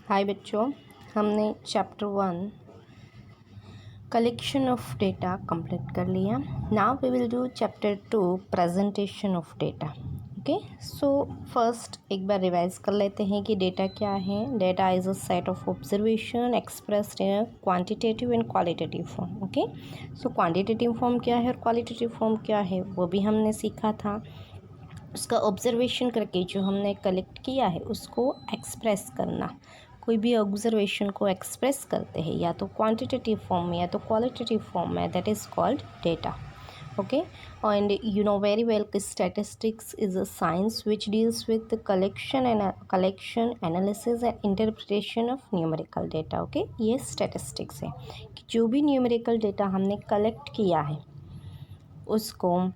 हाय बच्चों, हमने chapter 1 collection of data complete कर लिया। Now we will do chapter 2 presentation of data. Okay, so first एक बार रिवाइज कर लेते हैं कि डेटा क्या है। Data is a set of observation expressed in quantitative and qualitative form. Okay, so quantitative form क्या है और क्वालिटेटिव फॉर्म क्या है वो भी हमने सीखा था। उसका ऑब्जर्वेशन करके जो हमने कलेक्ट किया है उसको एक्सप्रेस करना। कोई भी ऑब्जर्वेशन को एक्सप्रेस करते हैं या तो क्वांटिटेटिव फॉर्म में या तो क्वालिटेटिव फॉर्म में, that is called data. Okay, and you know very well कि statistics is a science which deals with the collection analysis and interpretation of numerical data. Okay, ये स्टैटिस्टिक्स है कि जो भी न्यूमेरिकल डेटा हमने collect किया है उसको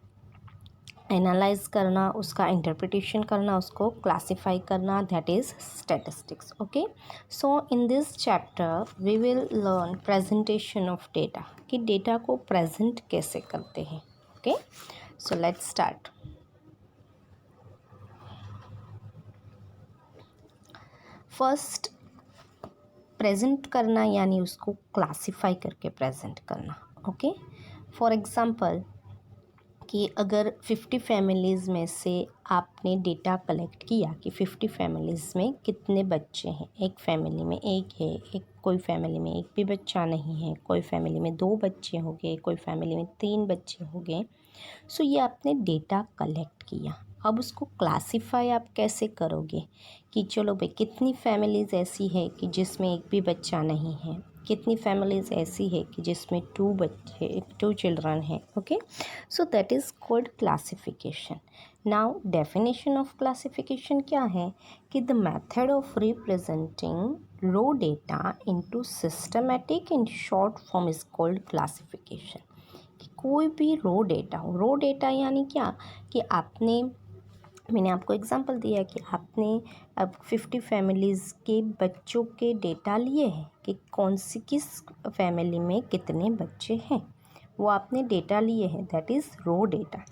एनालाइज करना, उसका इंटरप्रिटेशन करना, उसको क्लासीफाई करना, that is statistics. Okay, so in this chapter we will learn presentation of data कि डेटा को प्रेजेंट कैसे करते हैं। Okay, so let's start. First, present करना यानी उसको क्लासीफाई करके प्रेजेंट करना। ओके, फॉर एग्जांपल कि अगर 50 फैमिलीज़ में से आपने डेटा कलेक्ट किया कि 50 फैमिलीज़ में कितने बच्चे हैं। एक फैमिली में एक है, एक कोई फैमिली में एक भी बच्चा नहीं है, कोई फैमिली में 2 बच्चे हो गए, कोई फैमिली में 3 बच्चे हो गए। सो ये आपने डेटा कलेक्ट किया। अब उसको क्लासीफाई आप कैसे करोगे कि चलो भाई कितनी फैमिलीज़ ऐसी है कि जिसमें एक भी बच्चा नहीं है, कितनी फैमिलीज़ ऐसी है कि जिसमें 2 चिल्ड्रन हैं। Okay, so that is called classification. Now definition of classification क्या है कि the method of representing raw data into systematic in short form is called classification. कि कोई भी रो डेटा यानी क्या कि मैंने आपको एग्जांपल दिया कि आपने अब 50 फैमिलीज़ के बच्चों के डेटा लिए हैं कि किस फैमिली में कितने बच्चे हैं, वो आपने डेटा लिए हैं, दैट इज़ रो डेटा।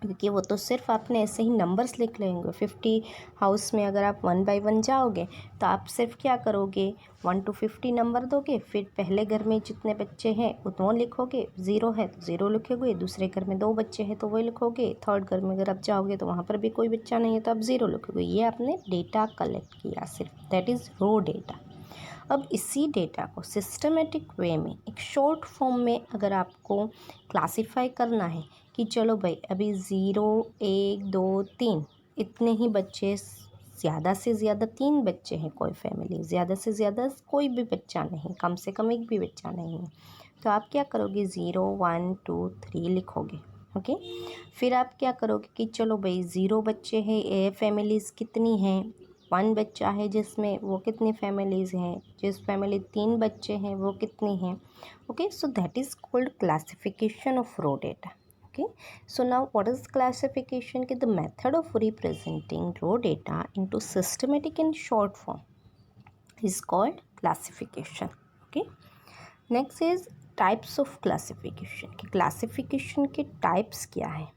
क्योंकि वो तो सिर्फ आपने ऐसे ही नंबर्स लिख लेंगे। 50 हाउस में अगर आप 1 बाय 1 जाओगे तो आप सिर्फ क्या करोगे, 1 to 50 नंबर दोगे, फिर पहले घर में जितने बच्चे हैं उतना लिखोगे, 0 है तो 0 लिखोगे, दूसरे घर में 2 बच्चे हैं तो वही लिखोगे, थर्ड घर में अगर आप जाओगे तो वहाँ पर भी कोई बच्चा नहीं है तो आप 0 लिखोगे। ये आपने डेटा कलेक्ट किया सिर्फ, दैट इज़ रो डेटा। अब इसी डेटा को सिस्टमेटिक वे में एक शॉर्ट फॉर्म में अगर आपको क्लासीफाई करना है कि चलो भाई अभी 0 1 2 3 इतने ही बच्चे, ज़्यादा से ज़्यादा 3 बच्चे हैं कोई फैमिली, ज़्यादा से ज़्यादा कोई भी बच्चा नहीं, कम से कम एक भी बच्चा नहीं है, तो आप क्या करोगे 0 1 2 3 लिखोगे। ओके, फिर आप क्या करोगे कि चलो भाई 0 बच्चे हैं, ए फैमिलीज़ कितनी हैं, 1 बच्चा है जिसमें वो कितनी फैमिलीज़ हैं, जिस फैमिली 3 बच्चे हैं वो कितनी हैं। Okay, so that is called classification of raw data. Okay, so now what is classification? The method of representing raw data into systematic and short form is called classification. Okay, next is types of classification. कि classification के types क्या है?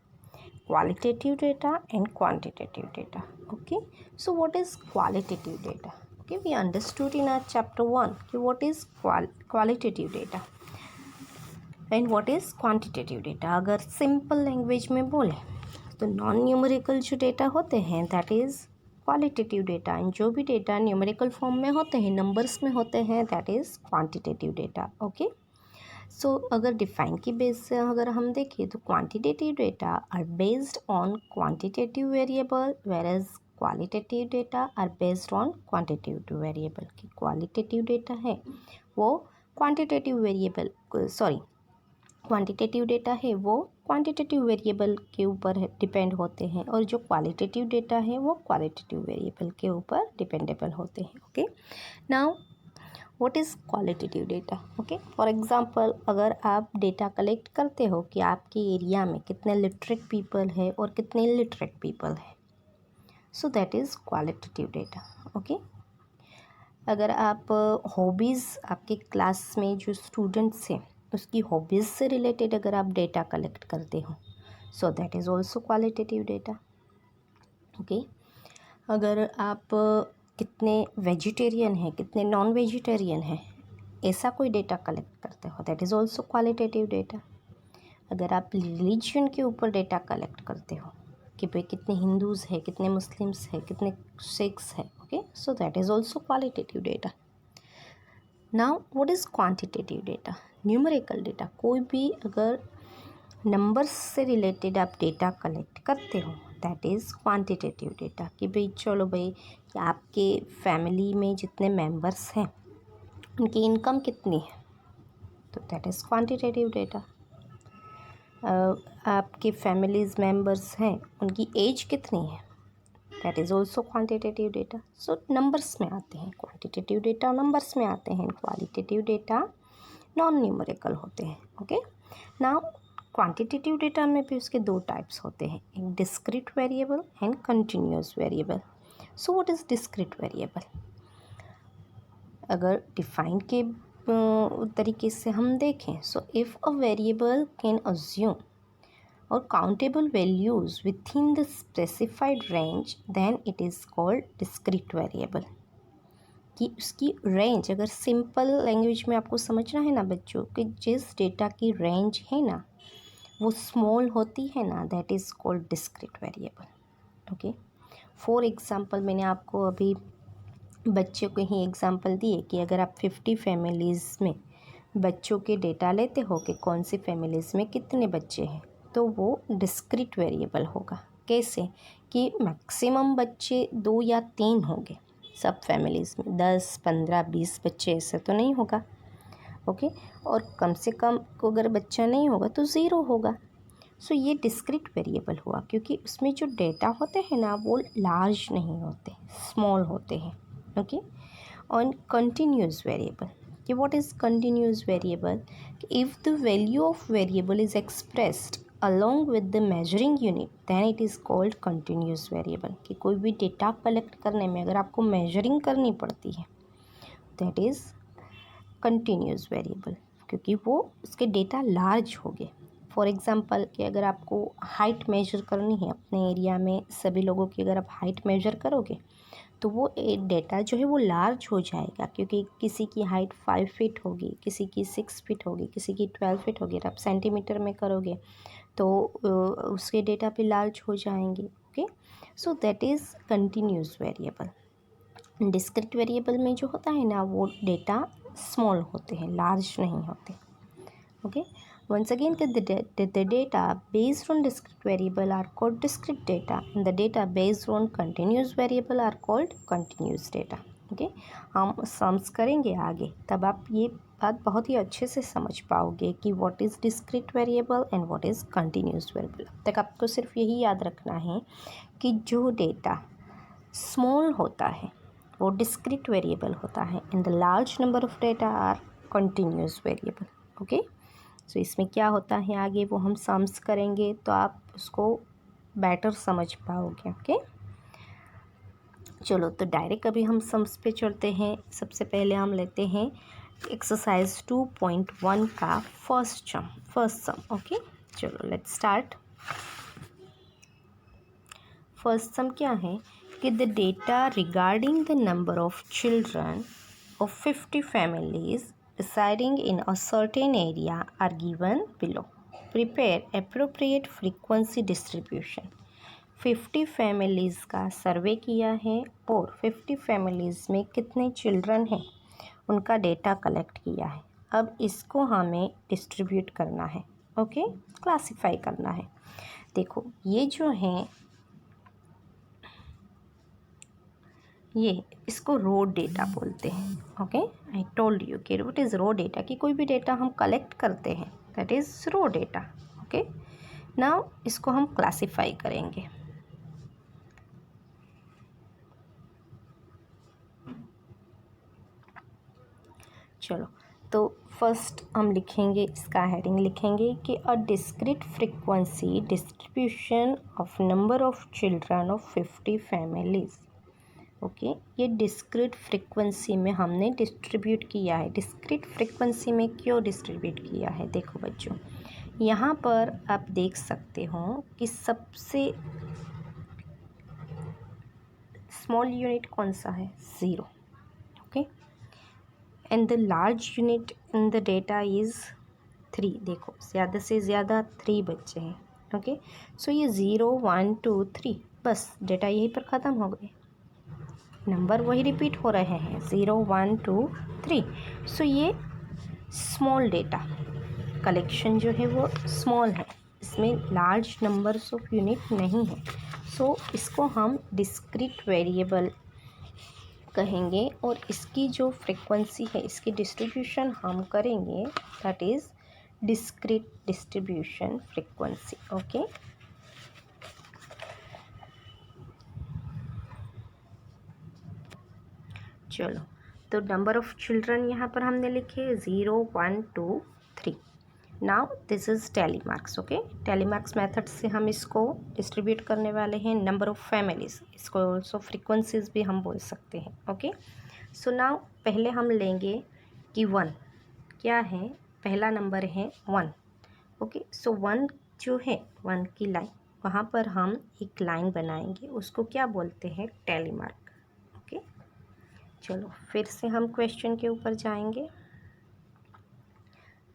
Qualitative data and quantitative data. Okay, so what is qualitative data? Okay, we understood in our chapter 1 कि what is qualitative data and what is quantitative data. अगर simple language में बोले तो non numerical जो data होते हैं that is qualitative data, and जो भी डेटा न्यूमेरिकल फॉर्म में होते हैं, नंबर्स में होते हैं, that is quantitative data. Okay, so अगर डिफाइन की बेस से अगर हम देखें तो quantitative data are based on quantitative variable whereas qualitative data are based on quantitative variable. की क्वालिटेटिव डेटा है वो क्वांटिटेटिव वेरिएबल क्वांटिटेटिव डेटा है वो क्वांटिटेटिव वेरिएबल के ऊपर डिपेंड होते हैं, और जो क्वालिटेटिव डेटा है वो क्वालिटेटिव वेरिएबल के ऊपर डिपेंडेबल होते हैं। Okay, now what is qualitative data. Okay, for example अगर आप डेटा कलेक्ट करते हो कि आपके एरिया में कितने लिटरेट पीपल है और कितने इलिटरेट पीपल है, सो that is qualitative data. Okay, अगर आप हॉबीज़ आपके क्लास में जो स्टूडेंट्स हैं उसकी हॉबीज़ से रिलेटेड अगर आप डेटा कलेक्ट करते हो, सो that is also qualitative data. Okay, अगर आप कितने वेजिटेरियन हैं, कितने नॉन वेजिटेरियन हैं, ऐसा कोई डेटा कलेक्ट करते हो, that is also qualitative data. अगर आप रिलीजन के ऊपर डेटा कलेक्ट करते हो कि भाई कितने हिंदूज़ है, कितने मुस्लिम्स है, कितने सिख्स है, okay, so that is also qualitative data. Now what is quantitative data? Numerical data. कोई भी अगर नंबर्स से रिलेटेड आप डेटा कलेक्ट करते हो, दैट इज़ क्वांटिटेटिव डेटा। कि भाई चलो भाई कि आपके फैमिली में जितने मेंबर्स हैं उनकी इनकम कितनी है, तो दैट इज़ क्वांटिटेटिव डेटा। आपके फैमिलीज मेंबर्स हैं उनकी एज कितनी है, that is also quantitative data. So numbers में आते हैं क्वांटिटेटिव डेटा, नंबर्स में आते हैं क्वालिटेटिव डेटा, नॉन न्यूमेरिकल होते हैं। ओके, नाउ क्वांटिटेटिव डेटा में भी उसके दो टाइप्स होते हैं, एक discrete variable and continuous variable. So what is discrete variable? अगर डिफाइन के तरीके से हम देखें, so if a variable can assume or countable values within the specified range, then it is called discrete variable। कि उसकी रेंज, अगर simple language में आपको समझना है ना बच्चों, कि जिस डेटा की रेंज है ना वो स्मॉल होती है ना, that is called discrete variable. Okay, for example मैंने आपको अभी बच्चों के ही एग्जांपल दिए कि अगर आप 50 फैमिलीज़ में बच्चों के डेटा लेते हो कि कौन सी फैमिलीज़ में कितने बच्चे हैं, तो वो डिस्क्रीट वेरिएबल होगा। कैसे? कि मैक्सिमम बच्चे 2 या 3 होंगे सब फैमिलीज़ में, 10, 15, 20 बच्चे ऐसे तो नहीं होगा। ओके, और कम से कम को अगर बच्चा नहीं होगा तो 0 होगा। सो ये डिस्क्रीट वेरिएबल हुआ, क्योंकि उसमें जो डेटा होते हैं ना वो लार्ज नहीं होते, स्मॉल होते हैं। ओके, और कंटिन्यूस वेरिएबल, कि what is continuous variable? If the value of variable is expressed along with the measuring unit, then it is called continuous variable। कि कोई भी डेटा कलेक्ट करने में अगर आपको मेजरिंग करनी पड़ती है, दैट इज़ कंटिन्यूस वेरिएबल, क्योंकि वो उसके डेटा लार्ज हो गए। फॉर एग्ज़ाम्पल कि अगर आपको हाइट मेजर करनी है अपने एरिया में सभी लोगों की, अगर आप हाइट मेजर करोगे तो वो डेटा जो है वो लार्ज हो जाएगा, क्योंकि किसी की हाइट 5 फीट होगी, किसी की 6 फीट होगी, किसी की 12 फीट होगी। आप सेंटीमीटर में करोगे तो उसके डेटा पे लार्ज हो जाएंगे। Okay, so that is continuous variable. Discrete variable में जो होता है ना वो डेटा स्मॉल होते हैं, लार्ज नहीं होते। Okay, once again the data based on discrete variable are called discrete data, and the data based on continuous variable are called continuous data। Okay, हम सम्स करेंगे आगे, तब आप ये बात बहुत ही अच्छे से समझ पाओगे कि what is discrete variable and what is continuous variable. अब तक आपको सिर्फ यही याद रखना है कि जो डेटा स्मॉल होता है वो डिस्क्रीट वेरिएबल होता है, and the large number of data are continuous variable. Okay, so इसमें क्या होता है आगे वो हम सम्स करेंगे तो आप उसको बेटर समझ पाओगे। ओके, चलो तो डायरेक्ट अभी हम सम्स पे चलते हैं। सबसे पहले हम लेते हैं एक्सरसाइज 2.1 का फर्स्ट सम। ओके, चलो लेट्स स्टार्ट। फर्स्ट सम क्या है कि the data regarding the number of children of 50 families residing in a certain area are given below। Prepare appropriate frequency distribution। 50 families का सर्वे किया है और 50 फैमिलीज़ में कितने चिल्ड्रन हैं उनका डेटा कलेक्ट किया है। अब इसको हमें डिस्ट्रीब्यूट करना है। ओके, क्लासीफाई करना है। देखो ये जो हैं ये इसको रो डेटा बोलते हैं। ओके, आई टोल्ड यू कि व्हाट इज़ रो डेटा, कि कोई भी डेटा हम कलेक्ट करते हैं that is raw data. Okay, now इसको हम क्लासीफाई करेंगे। चलो तो फर्स्ट हम लिखेंगे, इसका हेडिंग लिखेंगे कि a discrete frequency distribution of number of children of 50 families. Okay, ये डिस्क्रीट फ्रीक्वेंसी में हमने डिस्ट्रीब्यूट किया है। डिस्क्रीट फ्रीक्वेंसी में क्यों डिस्ट्रीब्यूट किया है? देखो बच्चों, यहाँ पर आप देख सकते हो कि सबसे स्मॉल यूनिट कौन सा है? 0. Okay, and the large unit in the data is 3. देखो ज़्यादा से ज़्यादा 3 बच्चे हैं. ओके, सो ये 0 1 2 3 बस डेटा यहीं पर ख़त्म हो गए. नंबर वही रिपीट हो रहे हैं 0 1 2 3. सो ये स्मॉल डेटा कलेक्शन जो है वो स्मॉल है, इसमें लार्ज नंबर्स ऑफ यूनिट नहीं है. सो इसको हम डिस्क्रीट वेरिएबल कहेंगे और इसकी जो फ्रीक्वेंसी है, इसकी डिस्ट्रीब्यूशन हम करेंगे, that is discrete distribution frequency. Okay, चलो, तो नंबर ऑफ चिल्ड्रन यहाँ पर हमने लिखे 0 1 2 3. Now this is tally marks. Okay, tally marks method से हम इसको डिस्ट्रीब्यूट करने वाले हैं. नंबर ऑफ फैमिलीज, इसको ऑल्सो फ्रीक्वेंसीज भी हम बोल सकते हैं. ओके, सो नाउ पहले हम लेंगे कि 1 क्या है. पहला नंबर है 1. ओके, सो 1 जो है 1 की लाइन, वहाँ पर हम एक लाइन बनाएंगे, उसको क्या बोलते हैं? Tally mark. ओके, चलो फिर से हम क्वेश्चन के ऊपर जाएंगे.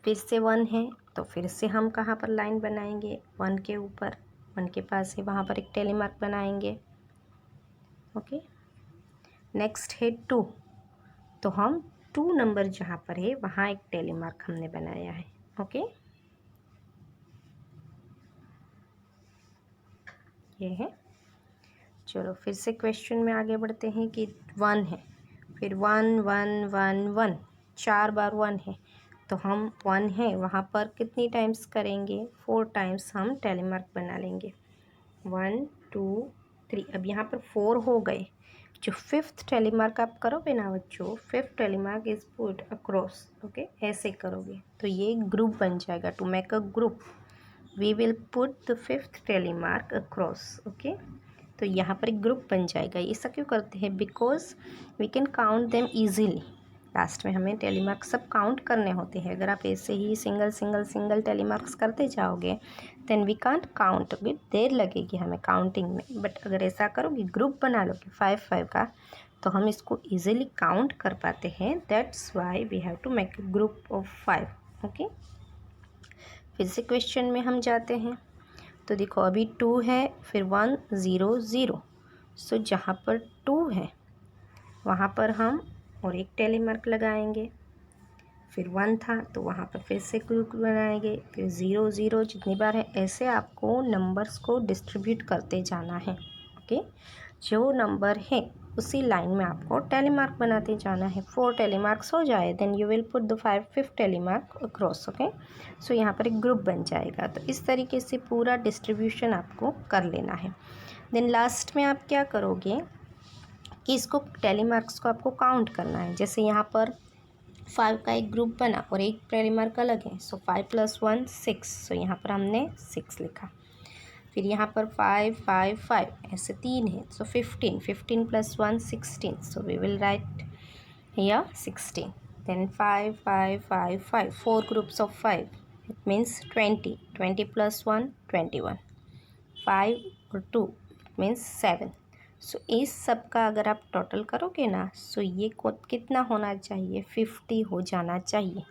फिर से 1 है तो फिर से हम कहाँ पर लाइन बनाएंगे? 1 के ऊपर, 1 के पास है वहाँ पर एक टैली मार्क बनाएंगे. ओके, नेक्स्ट है 2, तो हम 2 नंबर जहाँ पर है वहाँ एक टैली मार्क हमने बनाया है. ओके, ये है. चलो फिर से क्वेश्चन में आगे बढ़ते हैं कि 1 है, फिर 1 1 1 1, 4 बार 1 है, तो हम 1 है वहाँ पर कितनी टाइम्स करेंगे? 4 टाइम्स हम टैली मार्क बना लेंगे. 1 2 3. अब यहाँ पर 4 हो गए. जो 5th टैली मार्क आप करोगे ना बच्चों, 5th tally mark is put across. Okay, ऐसे करोगे तो ये ग्रुप बन जाएगा. To make a group we will put the 5th tally mark across. Okay, तो यहाँ पर एक ग्रुप बन जाएगा. ऐसा क्यों करते हैं? Because we can count them easily. Last में हमें टैली मार्क्स सब काउंट करने होते हैं. अगर आप ऐसे ही single single single tally marks करते जाओगे देन वी कांट काउंट. देर लगेगी हमें काउंटिंग में. बट अगर ऐसा करोगे, ग्रुप बना लोगे 5 5 का, तो हम इसको ईजिली काउंट कर पाते हैं. That's why we have to make a group of 5. Okay, फिर से क्वेश्चन में हम जाते हैं. तो देखो अभी 2 है, फिर 1 0 0. सो जहाँ पर 2 है वहाँ पर हम और एक टैली मार्क लगाएंगे. फिर 1 था तो वहाँ पर फिर से ग्रुप बनाएंगे. फिर 0 0 जितनी बार है, ऐसे आपको नंबर्स को डिस्ट्रीब्यूट करते जाना है. ओके, जो नंबर है उसी लाइन में आपको टैली मार्क बनाते जाना है. 4 टैली मार्क्स हो जाए then you will put the 5th tally mark across. Okay, so यहाँ पर एक ग्रुप बन जाएगा. तो इस तरीके से पूरा डिस्ट्रीब्यूशन आपको कर लेना है. देन लास्ट में आप क्या करोगे कि इसको टैली मार्क्स को आपको काउंट करना है. जैसे यहाँ पर 5 का एक ग्रुप बना और एक टैली मार्क अलग है. सो 5 + 1 6. सो यहाँ पर हमने 6 लिखा. फिर यहाँ पर 5 5 5 ऐसे 3 है. So 15 15 + 1 16. So we will write here 16. Then 5 5 5 5, 4 groups of 5, it means 20 20 + 1 21, 5 और 2 इट मीन्स 7. सो इस सब का अगर आप टोटल करोगे ना, सो ये कितना होना चाहिए? 50 हो जाना चाहिए.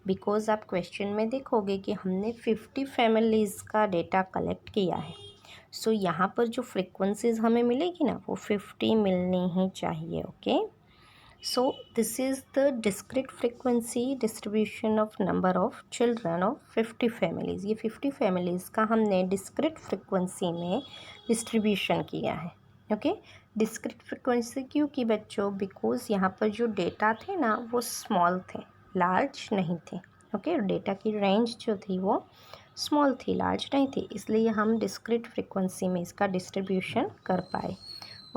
बिकॉज़ आप क्वेश्चन में देखोगे कि हमने 50 फैमिलीज़ का डेटा कलेक्ट किया है. सो यहाँ पर जो फ्रीक्वेंसीज़ हमें मिलेगी ना वो 50 मिलनी ही चाहिए. Okay, so this is the discrete frequency distribution of number of children of 50 families. ये 50 फैमिलीज़ का हमने डिस्क्रीट फ्रीक्वेंसी में डिस्ट्रीब्यूशन किया है. ओके, डिस्क्रीट फ्रीक्वेंसी क्यों की बच्चों? बिकॉज यहाँ पर जो डेटा थे ना वो स्मॉल थे, लार्ज नहीं थे. ओके, डेटा की रेंज जो थी वो स्मॉल थी, लार्ज नहीं थी, इसलिए हम डिस्क्रीट फ्रीक्वेंसी में इसका डिस्ट्रीब्यूशन कर पाए.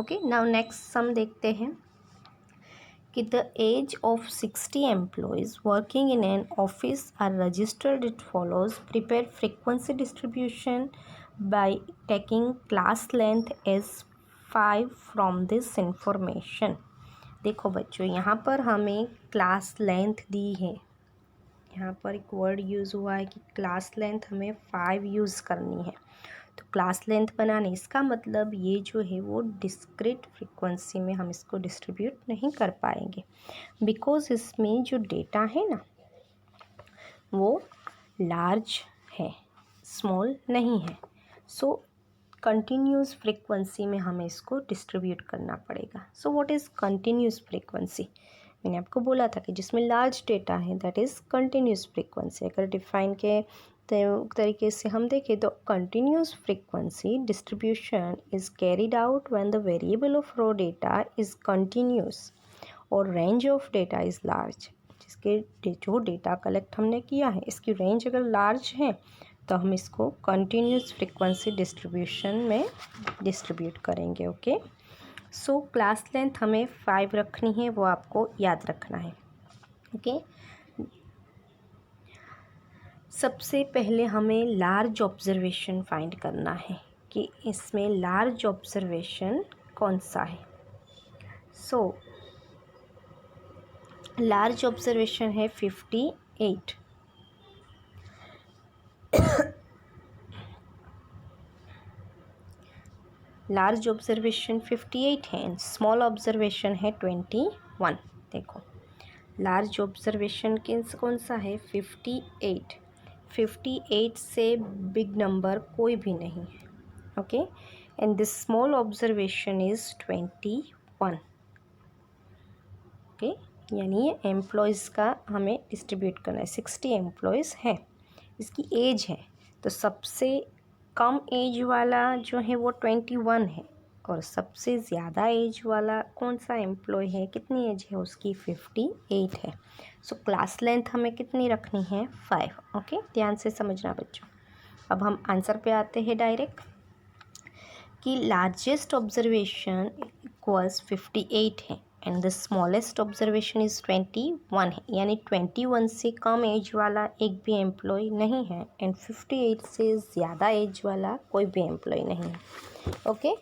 ओके, नाउ नेक्स्ट सम देखते हैं कि the age of 60 employees working in an office are registered. It follows prepare frequency distribution by taking class length as 5 from this information. देखो बच्चों, यहाँ पर हमें क्लास लेंथ दी है. यहाँ पर एक वर्ड यूज़ हुआ है कि क्लास लेंथ हमें 5 यूज़ करनी है. तो क्लास लेंथ बनाने इसका मतलब ये जो है वो डिस्क्रीट फ्रीक्वेंसी में हम इसको डिस्ट्रीब्यूट नहीं कर पाएंगे, बिकॉज इसमें जो डेटा है ना वो लार्ज है, स्मॉल नहीं है। सो कंटिन्यूस फ्रीक्वेंसी में हमें इसको डिस्ट्रीब्यूट करना पड़ेगा। So what is continuous frequency? मैंने आपको बोला था कि जिसमें लार्ज डेटा है दैट इज़ कंटिन्यूस फ्रीक्वेंसी। अगर डिफाइन के तरीके से हम देखें तो continuous frequency distribution is carried out when the variable of raw data is continuous और range of data is large. जिसके जो डेटा कलेक्ट हमने किया है इसकी रेंज अगर लार्ज है तो हम इसको कंटिन्यूस फ्रीक्वेंसी डिस्ट्रीब्यूशन में डिस्ट्रीब्यूट करेंगे। ओके, सो क्लास लेंथ हमें 5 रखनी है, वो आपको याद रखना है। ओके, सबसे पहले हमें लार्ज ऑब्जर्वेशन फाइंड करना है कि इसमें लार्ज ऑब्जर्वेशन कौन सा है। सो लार्ज ऑब्जर्वेशन है 58। लार्ज ऑब्जर्वेशन 58 है एंड स्मॉल ऑब्जर्वेशन है 21। देखो लार्ज ऑब्जर्वेशन कौन सा है 58। 58 से बिग नंबर कोई भी नहीं है। Okay, and this small observation is 21। Okay, यानी ये एम्प्लॉयज़ का हमें डिस्ट्रीब्यूट करना है। 60 एम्प्लॉयज़ है, इसकी एज है तो सबसे कम एज वाला जो है वो 21 है और सबसे ज़्यादा एज वाला कौन सा एम्प्लॉय है, कितनी एज है उसकी 58 है। सो क्लास लेंथ हमें कितनी रखनी है 5। ओके, ध्यान से समझना बच्चों। अब हम आंसर पे आते हैं डायरेक्ट कि लार्जेस्ट ऑब्जर्वेशन इक्वल्स 58 है and the smallest observation is 21 है, यानी 21 से कम एज वाला एक भी एम्प्लॉय नहीं है एंड 58 से ज़्यादा एज वाला कोई भी एम्प्लॉय नहीं है। Okay,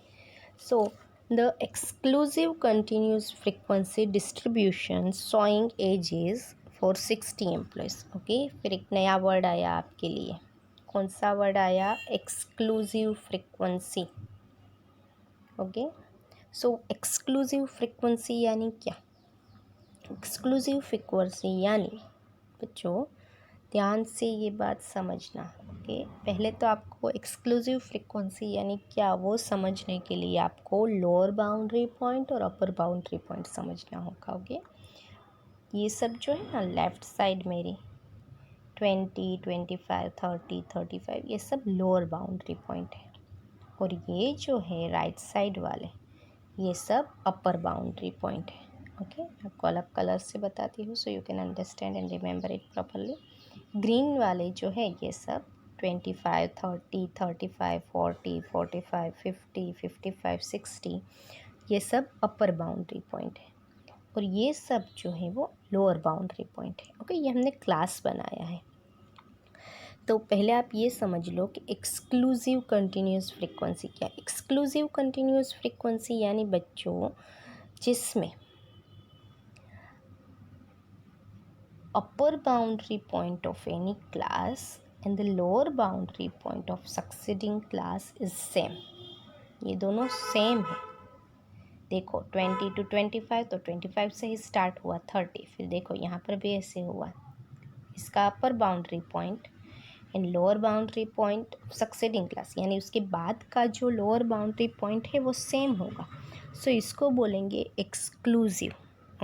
so the exclusive continuous frequency distribution showing ages for 60 employees. Okay, फिर एक नया वर्ड आया आपके लिए, कौन सा वर्ड आया? Exclusive frequency. ओके, सो एक्सक्लूसिव फ्रीक्वेंसी यानी क्या? एक्सक्लूसिव फ्रीक्वेंसी यानी बच्चों ध्यान से ये बात समझना। ओके, पहले तो आपको एक्सक्लूसिव फ्रीक्वेंसी यानी क्या वो समझने के लिए आपको लोअर बाउंड्री पॉइंट और अपर बाउंड्री पॉइंट समझना होगा। ओके, ये सब जो है ना लेफ़्ट साइड मेरी 20, 25, 30, 35 ये सब लोअर बाउंड्री पॉइंट है और ये जो है राइट साइड वाले ये सब अपर बाउंड्री पॉइंट है। ओके, आपको अलग कलर से बताती हूँ so you can understand and remember it properly. Green वाले जो है ये सब 25, 30, 35, 40, 45, 50, 55, 60 ये सब अपर बाउंड्री पॉइंट है और ये सब जो है वो लोअर बाउंड्री पॉइंट है। ओके, ये हमने क्लास बनाया है। तो पहले आप ये समझ लो कि एक्सक्लूसिव कंटिन्यूस फ्रीक्वेंसी क्या है। एक्सक्लूसिव कंटिन्यूस फ्रीक्वेंसी यानी बच्चों जिसमें अपर boundary point of any class and the lower boundary point of succeeding class is same. ये दोनों सेम है। देखो 20 to 25 तो 25 से ही स्टार्ट हुआ 30, फिर देखो यहाँ पर भी ऐसे हुआ। इसका अपर boundary point and lower boundary point succeeding class यानी उसके बाद का जो लोअर बाउंड्री पॉइंट है वो सेम होगा। सो इसको बोलेंगे एक्सक्लूसिव।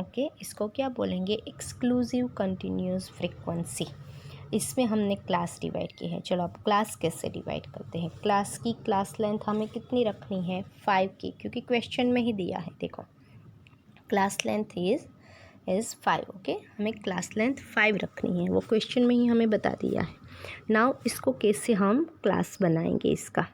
ओके, इसको क्या बोलेंगे? Exclusive continuous frequency. इसमें हमने क्लास डिवाइड की है। चलो अब क्लास कैसे डिवाइड करते हैं। क्लास की क्लास लेंथ हमें कितनी रखनी है 5 की, क्योंकि क्वेश्चन में ही दिया है। देखो क्लास लेंथ इज़ 5। ओके, हमें क्लास लेंथ 5 रखनी है, वो क्वेश्चन में ही हमें बता दिया है। नाउ इसको कैसे हम क्लास बनाएंगे इसका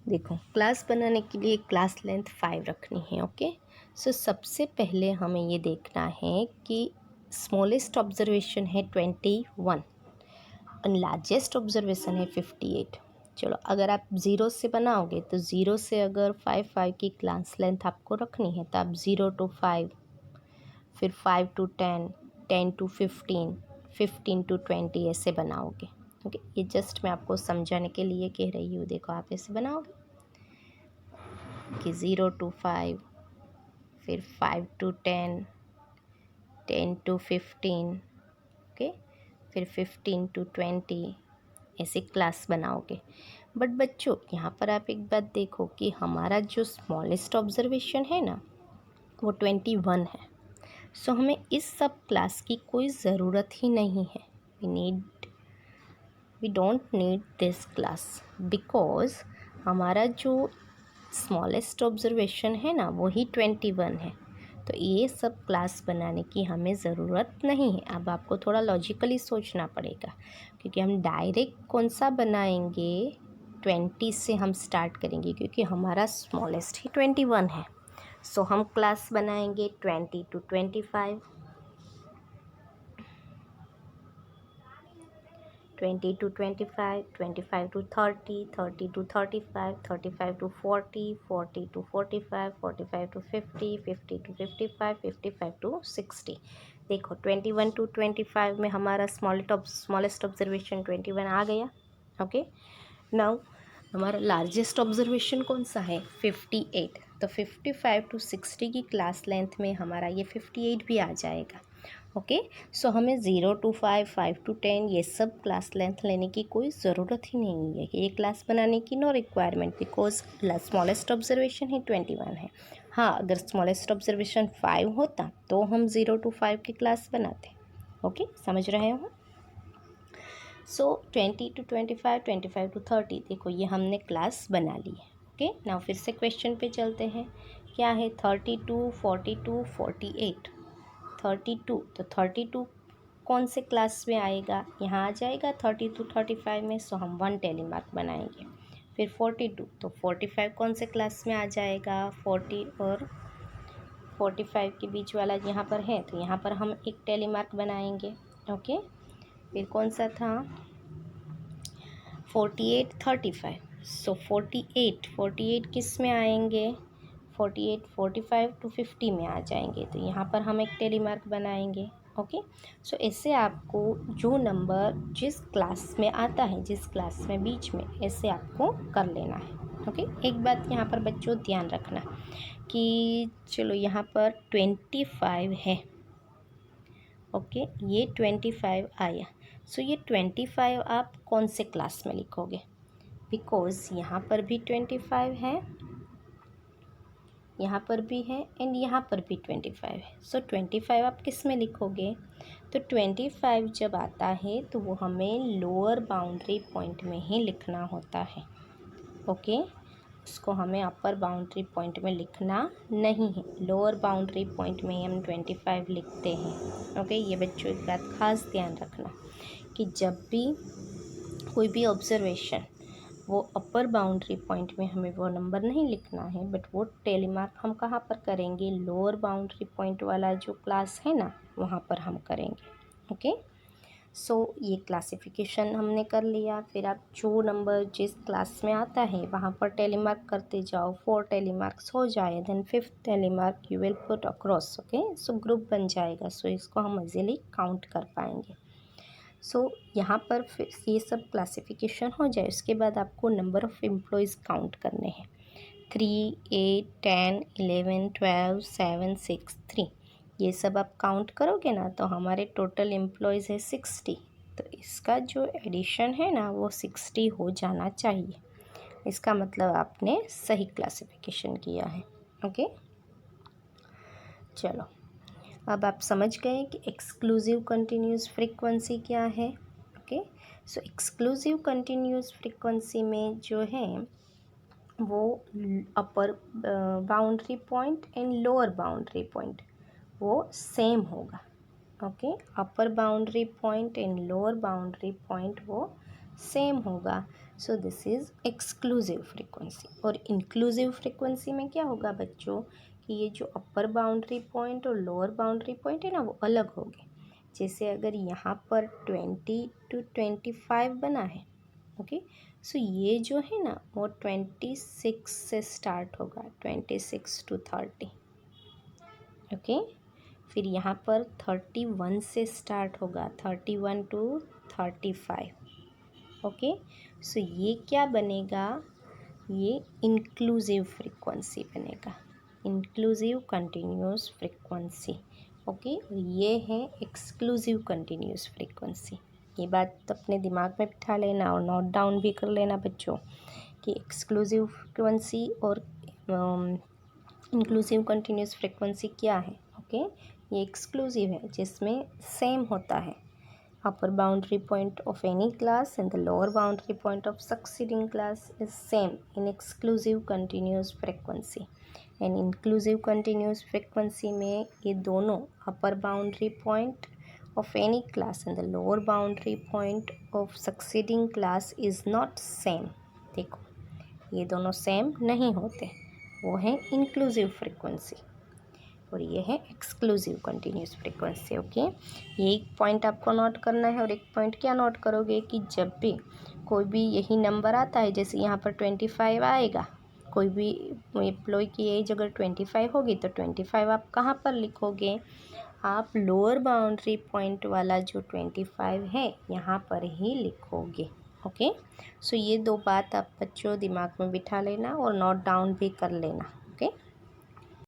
देखो। क्लास बनाने के लिए क्लास लेंथ 5 रखनी है। ओके, सो सबसे पहले हमें ये देखना है कि स्मॉलेस्ट ऑब्जर्वेशन है 21 और लार्जेस्ट ऑब्जर्वेशन है 58। चलो अगर आप 0 से बनाओगे तो 0 से अगर 5 की क्लास लेंथ आपको रखनी है तो आप 0 to 5, फिर 5 to 10, 10 to 15, 15 to 20 ऐसे बनाओगे। ओके, ये जस्ट मैं आपको समझाने के लिए कह रही हूँ। देखो आप ऐसे बनाओगे कि 0 to 5, फिर 5 to 10, 10 to 15, ओके, फिर 15 to 20, ऐसे क्लास बनाओगे। बट बच्चों यहाँ पर आप एक बात देखो कि हमारा जो स्मॉलेस्ट ऑब्जर्वेशन है ना वो 21 है। सो हमें इस सब क्लास की कोई ज़रूरत ही नहीं है। We don't need this class because हमारा जो स्मॉलेस्ट ऑब्जर्वेशन है ना वही 21 है। तो ये सब क्लास बनाने की हमें ज़रूरत नहीं है। अब आपको थोड़ा लॉजिकली सोचना पड़ेगा, क्योंकि हम डायरेक्ट कौन सा बनाएंगे, 20 से हम स्टार्ट करेंगे क्योंकि हमारा स्मॉलेस्ट ही 21 है। सो हम क्लास बनाएंगे 20 to 25, 20 to 25, 25 to 30, 30 to 35, 35 to 40, 40 to 45, 45 to 50, 50 to 55, 55 to 60। देखो 21 to 25 में हमारा स्मॉलेस्ट ऑब्जर्वेशन 21 आ गया। ओके, नाउ हमारा लार्जेस्ट ऑब्जर्वेशन कौन सा है, 58। तो 55 to 60 की क्लास लेंथ में हमारा ये 58 भी आ जाएगा। ओके, सो हमें 0 to 5, 5 to 10 ये सब क्लास लेंथ लेने की कोई ज़रूरत ही नहीं है। ये क्लास बनाने की no requirement, because smallest observation ही 21 है। हाँ, अगर स्मॉलेस्ट ऑब्जर्वेशन 5 होता तो हम 0 to 5 की क्लास बनाते। ओके, समझ रहे हो। सो 20 to 25, 25 to 30, देखो ये हमने क्लास बना ली है। ओके, नाउ फिर से क्वेश्चन पे चलते हैं। क्या है, 32, 42, 48, 32। तो 32 कौन से क्लास में आएगा, यहाँ आ जाएगा 30 to 35 में। सो हम 1 टेली मार्क बनाएंगे। फिर 42, तो 45 कौन से क्लास में आ जाएगा, 40 और 45 के बीच वाला यहाँ पर है, तो यहाँ पर हम एक टेली मार्क बनाएंगे। ओके, फिर कौन सा था, 48, 35। सो 48 किस में आएंगे, 48, 45 to 50 में आ जाएंगे। तो यहाँ पर हम एक टेली मार्क बनाएंगे। ओके, सो ऐसे आपको जो नंबर जिस क्लास में आता है, जिस क्लास में बीच में, ऐसे आपको कर लेना है। ओके, एक बात यहाँ पर बच्चों ध्यान रखना कि चलो यहाँ पर 25 है। ओके, ये 25 आया। सो ये 25 आप कौन से क्लास में लिखोगे, बिकॉज यहाँ पर भी 25 है, यहाँ पर भी है एंड यहाँ पर भी 25 है। सो 25 आप किस में लिखोगे, तो 25 जब आता है तो वो हमें लोअर बाउंड्री पॉइंट में ही लिखना होता है। ओके, उसको हमें अपर बाउंड्री पॉइंट में लिखना नहीं है, लोअर बाउंड्री पॉइंट में हम 25 लिखते हैं। ओके, ये बच्चों एक बात खास ध्यान रखना कि जब भी कोई भी ऑब्जर्वेशन वो अपर बाउंड्री पॉइंट में हमें वो नंबर नहीं लिखना है, बट वो टेली मार्क हम कहाँ पर करेंगे, लोअर बाउंड्री पॉइंट वाला जो क्लास है ना वहाँ पर हम करेंगे। ओके, सो ये क्लासिफिकेशन हमने कर लिया। फिर आप जो नंबर जिस क्लास में आता है वहाँ पर टेली मार्क करते जाओ, 4 टेली मार्क्स हो जाए, then 5th tally mark you will put across. Okay, so group बन जाएगा। सो इसको हम इजीली काउंट कर पाएंगे। सो यहाँ पर फिर ये सब क्लासिफिकेशन हो जाए, उसके बाद आपको नंबर ऑफ़ एम्प्लॉयज़ काउंट करने हैं। 3, 8, 10, 11, 12, 7, 6, 3, ये सब आप काउंट करोगे ना तो हमारे टोटल एम्प्लॉयज़ है 60। तो इसका जो एडिशन है ना वो 60 हो जाना चाहिए। इसका मतलब आपने सही क्लासिफिकेशन किया है। ओके, चलो अब आप समझ गए कि एक्सक्लूसिव कंटिन्यूस फ्रीक्वेंसी क्या है। ओके, सो एक्सक्लूसिव कंटिन्यूस फ्रीक्वेंसी में जो है वो अपर boundary point and lower boundary point वो सेम होगा। Okay, upper boundary point and lower boundary point वो सेम होगा। So this is exclusive frequency. और इंक्लूसिव फ्रीक्वेंसी में क्या होगा बच्चों कि ये जो अपर बाउंड्री पॉइंट और लोअर बाउंड्री पॉइंट है ना वो अलग होंगे। जैसे अगर यहाँ पर 20 to 25 बना है, ओके, सो ये जो है ना वो 26 से स्टार्ट होगा, 26 to 30। ओके, फिर यहाँ पर 31 से स्टार्ट होगा, 31 to 35। ओके, सो ये क्या बनेगा, ये इंक्लूसिव फ्रीक्वेंसी बनेगा, इंक्लूसिव कंटिन्यूस फ्रीक्वेंसी। ओके, और ये है एक्सक्लूसिव कंटिन्यूस फ्रीक्वेंसी। ये बात तो अपने दिमाग में बिठा लेना और नोट डाउन भी कर लेना बच्चों कि एक्सक्लूसिव फ्रीक्वेंसी और इंक्लूसिव कंटिन्यूस फ्रीक्वेंसी क्या है। ओके, ये एक्सक्लूसिव है जिसमें सेम होता है upper boundary point of any class and the lower boundary point of succeeding class is same in exclusive continuous frequency and inclusive continuous frequency में ये दोनों upper boundary point of any class and the lower boundary point of succeeding class is not same। देखो ये दोनों same नहीं होते, वो है इंक्लूसिव फ्रीक्वेंसी और ये है एक्सक्लूसिव कंटिन्यूस फ्रीक्वेंसी। ओके, ये एक पॉइंट आपको नोट करना है और एक पॉइंट क्या नोट करोगे कि जब भी कोई भी यही नंबर आता है, जैसे यहाँ पर 25 आएगा, कोई भी एम्प्लॉय की एज अगर 25 होगी तो 25 आप कहाँ पर लिखोगे, आप लोअर बाउंड्री पॉइंट वाला जो 25 है यहाँ पर ही लिखोगे। ओके, सो ये दो बात आप बच्चों दिमाग में बिठा लेना और नोट डाउन भी कर लेना। ओके।